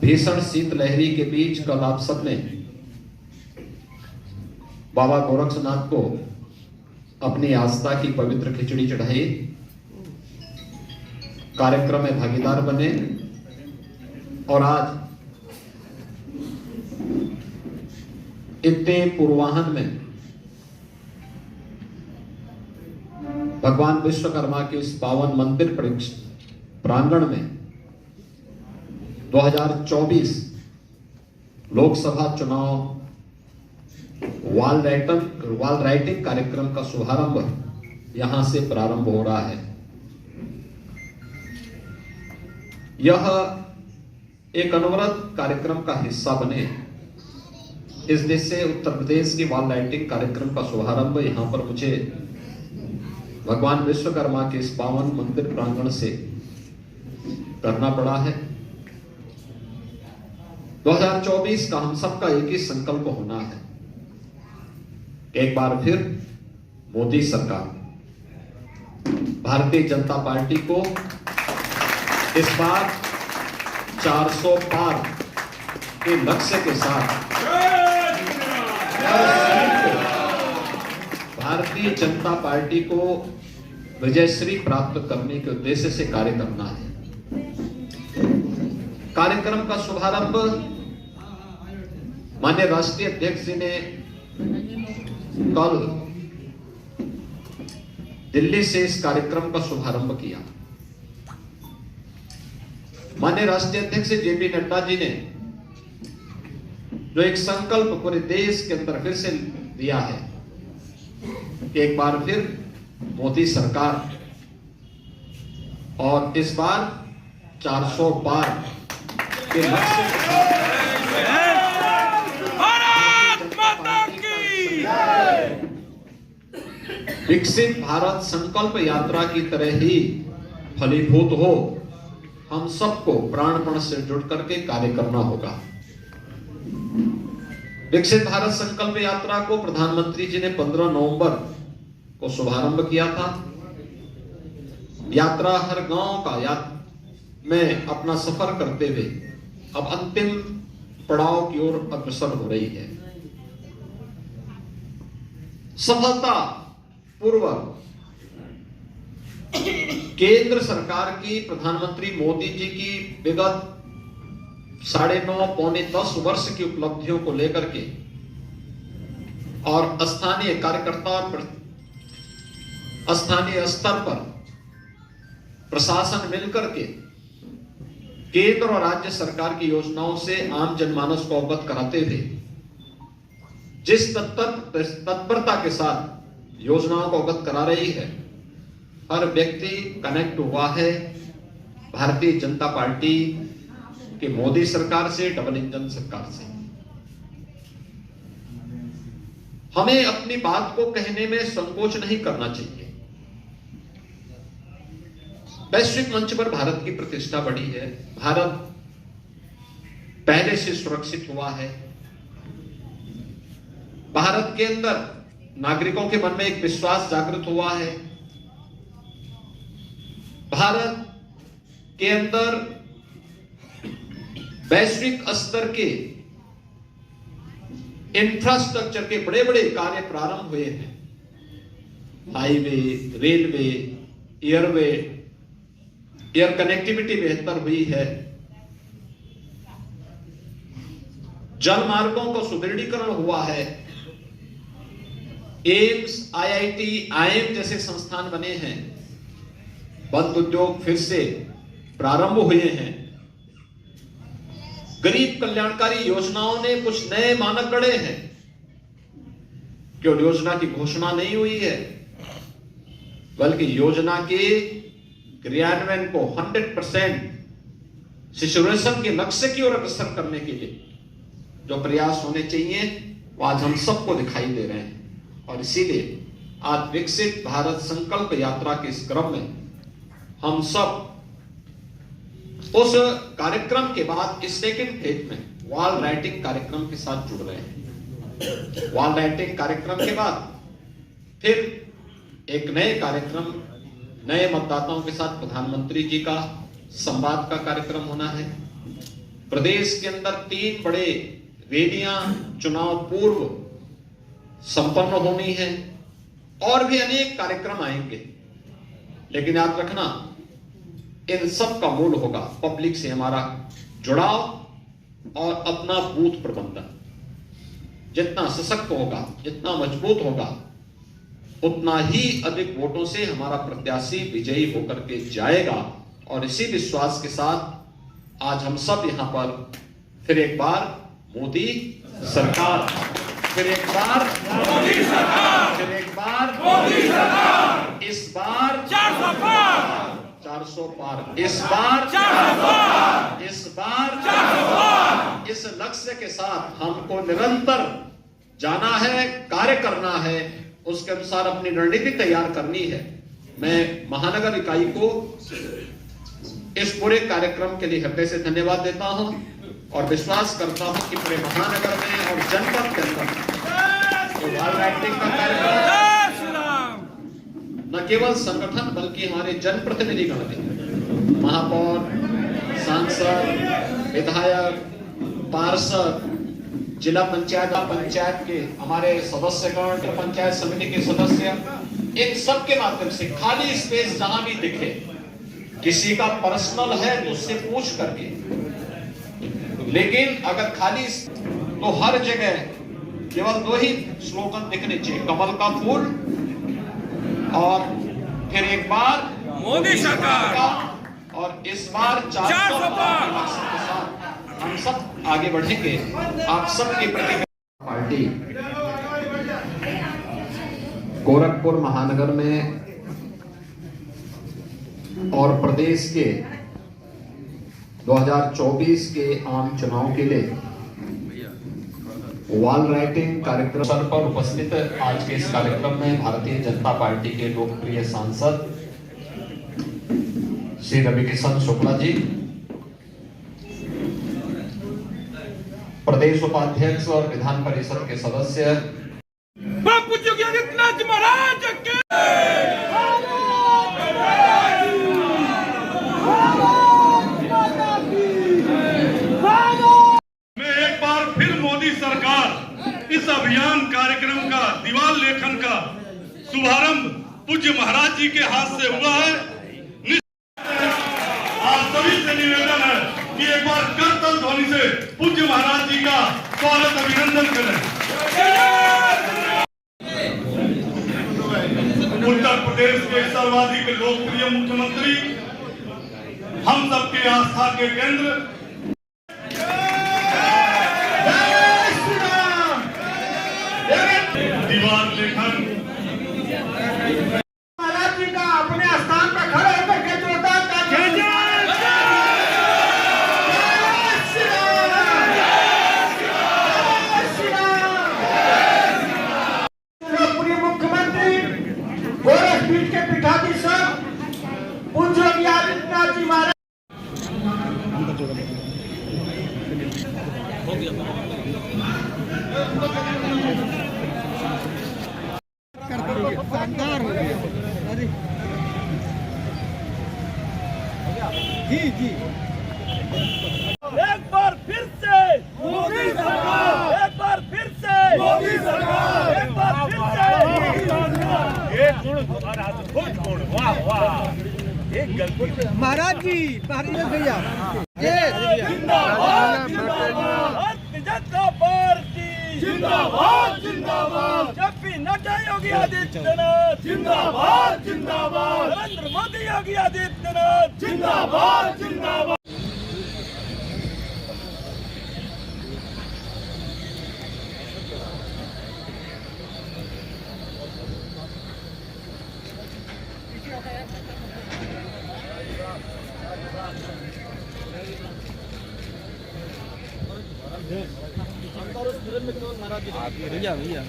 भीषण शीतलहरी के बीच कल आप सबने बाबा गोरक्षनाथ को अपनी आस्था की पवित्र खिचड़ी चढ़ाई, कार्यक्रम में भागीदार बने और आज इतने पूर्वाहन में भगवान विश्वकर्मा के इस पावन मंदिर प्रांगण में 2024 लोकसभा चुनाव वॉल राइटिंग कार्यक्रम का शुभारंभ यहां से प्रारंभ हो रहा है। यह एक अनवरत कार्यक्रम का हिस्सा बने, इस देश से उत्तर प्रदेश की वॉल राइटिंग कार्यक्रम का शुभारंभ यहां पर मुझे भगवान विश्वकर्मा के इस पावन मंदिर प्रांगण से करना पड़ा है। 2024 का हम सबका एक ही संकल्प होना है, एक बार फिर मोदी सरकार, भारतीय जनता पार्टी को इस बार 400 पार के लक्ष्य के साथ भारतीय जनता पार्टी को विजयश्री प्राप्त करने के उद्देश्य से कार्य करना है। कार्यक्रम का शुभारंभ माननीय राष्ट्रीय अध्यक्ष जी ने कल दिल्ली से इस कार्यक्रम का शुभारंभ किया। माननीय राष्ट्रीय अध्यक्ष जेपी नड्डा जी ने जो एक संकल्प पूरे देश के अंदर फिर से दिया है कि एक बार फिर मोदी सरकार, और इस बार 400 पार के लक्ष्य के साथ विकसित भारत संकल्प यात्रा की तरह ही फलीभूत हो, हम सबको प्राणपण से जुड़ करके कार्य करना होगा। विकसित भारत संकल्प यात्रा को प्रधानमंत्री जी ने 15 नवंबर को शुभारंभ किया था। यात्रा हर गांव का में अपना सफर करते हुए अब अंतिम पड़ाव की ओर अग्रसर हो रही है। सफलता पूर्वक केंद्र सरकार की, प्रधानमंत्री मोदी जी की विगत 9.5 पौने 10 वर्ष की उपलब्धियों को लेकर के और स्थानीय कार्यकर्ता और स्थानीय स्तर पर प्रशासन मिलकर के केंद्र और राज्य सरकार की योजनाओं से आम जनमानस को अवगत कराते हुए जिस तत्परता के साथ योजनाओं को अवगत करा रही है, हर व्यक्ति कनेक्ट हुआ है भारतीय जनता पार्टी की मोदी सरकार से, डबल इंजन सरकार से। हमें अपनी बात को कहने में संकोच नहीं करना चाहिए। वैश्विक मंच पर भारत की प्रतिष्ठा बढ़ी है, भारत पहले से सुरक्षित हुआ है, भारत के अंदर नागरिकों के मन में एक विश्वास जागृत हुआ है, भारत के अंदर वैश्विक स्तर के इंफ्रास्ट्रक्चर के बड़े बड़े कार्य प्रारंभ हुए हैं। हाईवे, रेलवे, एयर कनेक्टिविटी बेहतर हुई है, जल मार्गों का सुदृढ़ीकरण हुआ है, एम्स, आईआईटी, आईएम जैसे संस्थान बने हैं, बंद उद्योग फिर से प्रारंभ हुए हैं, गरीब कल्याणकारी योजनाओं ने कुछ नए मानक गढ़े हैं। केवल योजना की घोषणा नहीं हुई है, बल्कि योजना के क्रियान्वयन को 100% सिचुएशन के लक्ष्य की ओर अग्रसर करने के लिए जो प्रयास होने चाहिए वो आज हम सबको दिखाई दे रहे हैं। और इसीलिए आज विकसित भारत संकल्प यात्रा के इस क्रम में हम सब उस कार्यक्रम के बाद इस सेकेंड फेज में वॉल राइटिंग कार्यक्रम के साथ जुड़ रहे हैं। वॉल राइटिंग कार्यक्रम के बाद फिर एक नए कार्यक्रम, नए मतदाताओं के साथ प्रधानमंत्री जी का संवाद का कार्यक्रम होना है। प्रदेश के अंदर 3 बड़े रैलियां चुनाव पूर्व संपन्न होनी है और भी अनेक कार्यक्रम आएंगे। लेकिन याद रखना, इन सब का मूल होगा पब्लिक से हमारा जुड़ाव और अपना बूथ प्रबंधन। जितना सशक्त होगा, जितना मजबूत होगा, उतना ही अधिक वोटों से हमारा प्रत्याशी विजयी होकर के जाएगा। और इसी विश्वास के साथ आज हम सब यहां पर फिर एक बार मोदी सरकार, फिर एक बार मोदी सरकार, फिर एक बार मोदी सरकार, इस बार 400 पार, इस बार 400 पार, इस बार 400 पार। इस लक्ष्य के साथ हमको निरंतर जाना है, कार्य करना है, उसके अनुसार अपनी रणनीति तैयार करनी है। मैं महानगर इकाई को इस पूरे कार्यक्रम के लिए हृदय से धन्यवाद देता हूं और विश्वास करता हूं कि पूरे महानगर में और जनपद के अंदर जो वॉल राइटिंग का कार्यक्रम न केवल संगठन बल्कि हमारे जनप्रतिनिधिगण भी, महापौर, सांसद, विधायक, पार्षद, जिला पंचायत के हमारे सदस्यगण, पंचायत समिति के सदस्य, इन सब के माध्यम से खाली स्पेस जहां भी दिखे, किसी का पर्सनल है तो उससे पूछ करके, लेकिन अगर खाली तो हर जगह केवल 2 ही स्लोगन दिखने चाहिए, कमल का फूल और फिर एक बार मोदी सरकार का, और इस बार 400 पार के साथ हम सब आगे बढ़ेंगे। आप सबके प्रति पार्टी गोरखपुर महानगर में और प्रदेश के 2024 के आम चुनाव के लिए वॉल राइटिंग कार्यक्रम पर उपस्थित आज के इस कार्यक्रम में भारतीय जनता पार्टी के लोकप्रिय सांसद श्री रविकिशन शुक्ला जी, प्रदेश उपाध्यक्ष और विधान परिषद के सदस्य बापू योगी आदित्यनाथ महाराज के मोदी सरकार इस अभियान कार्यक्रम का दीवार लेखन का शुभारंभ पूज्य महाराज जी के हाथ से हुआ है। आप सभी से निवेदन है कि एक बार करतल ध्वनि से पूज्य महाराज जी का स्वागत अभिनंदन करें। उत्तर प्रदेश के सर्वाधिक लोकप्रिय मुख्यमंत्री, हम सबके आस्था के केंद्र, दीवार लेखन महाराज जी का अपने स्थान पर खड़े होकर के जोरदार पूर्व मुख्यमंत्री गोरखपीठ के पीठाधीश पूज्य योगी आदित्यनाथ जी महाराज जी जी एक बार फिर से मोदी सरकार, एक बार फिर से मोदी सरकार, एक बार फिर से मोदी सरकार। एक गुण, वाह वाह, एक गलती महाराज जी, महाराज भैया जिंदाबाद जिंदाबाद, जनता पार्टी जिंदाबाद जिंदाबाद, जब भी नड्डा योगी आदित्यनाथ जिंदाबाद जिंदाबाद, नरेंद्र मोदी योगी आदित्यनाथ जिंदाबाद जिंदाबाद। भैया भैया